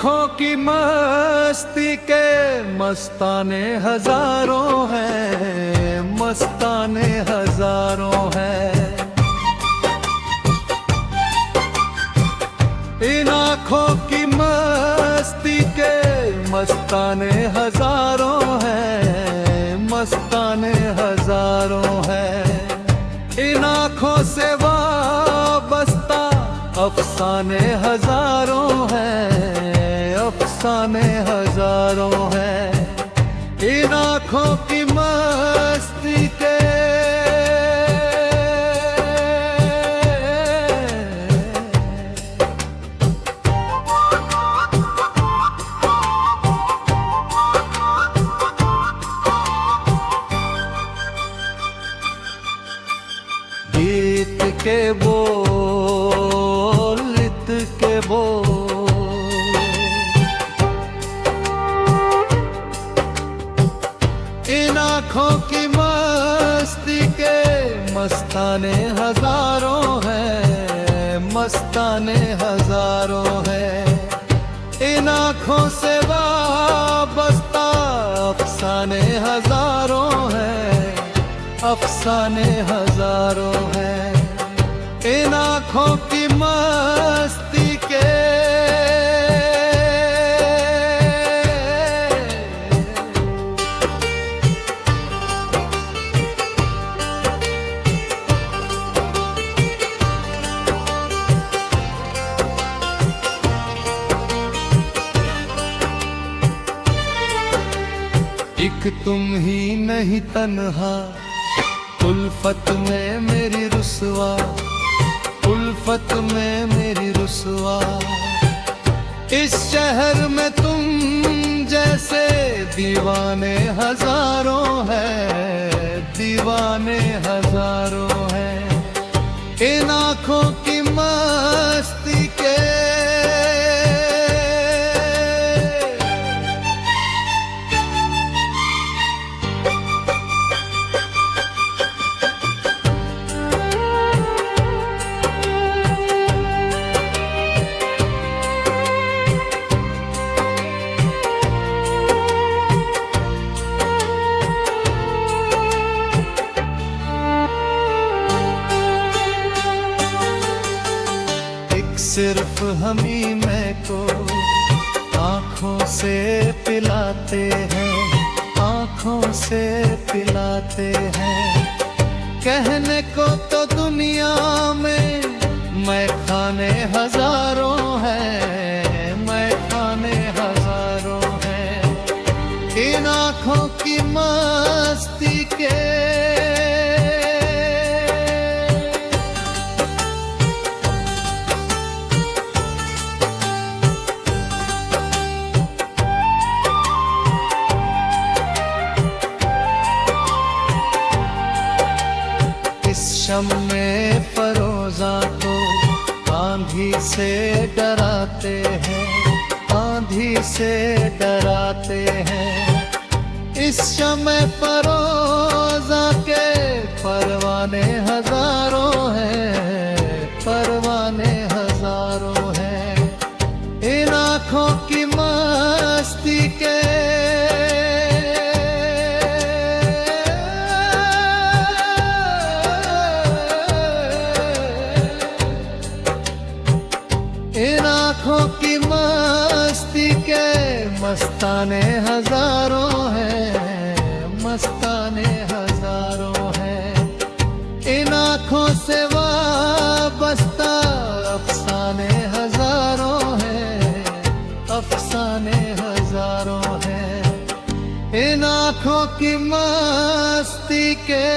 आँखों की मस्ती के मस्ताने हजारों हैं, मस्ताने हजारों हैं। इन आँखों की मस्ती के मस्ताने हजारों हैं, मस्ताने हजारों हैं। इन आँखों से वाबस्ता अफसाने हजारों हैं, अफसाने हजारों हैं। इन आँखों की मस्ती के गीत के बोल, इत के बोल, इन आँखों की मस्ती के मस्ताने हजारों हैं, मस्ताने हजारों हैं। इन आँखों से वाबस्ता अफसाने हजारों हैं, अफसाने हजारों हैं। इन आँखों की मस्ती के एक तुम ही नहीं तन्हा, उल्फत में मेरी रुसवा, उल्फत में मेरी रुसवा। इस शहर में तुम जैसे दीवाने हजारों हैं, दीवाने हजारों हैं। इन आँखों की मस्ती के सिर्फ हम ही मैं को आँखों से पिलाते हैं, आँखों से पिलाते हैं। कहने को तो दुनिया में मैं खाने हजारों हैं, मैं खाने हजारों हैं। इन आँखों की मस्ती के में फरोजा को आंधी से डराते हैं, आंधी से डराते हैं। इस समय फरोजा के परवाने हजारों हैं, परवाने हजारों हैं। इन आँखों की मस्ती के इन आँखों की मस्ती के मस्ताने हजारों हैं, मस्ताने हजारों हैं। इन आँखों से वाबस्ता अफसाने हजारों हैं, अफसाने हजारों हैं। इन आँखों की मस्ती के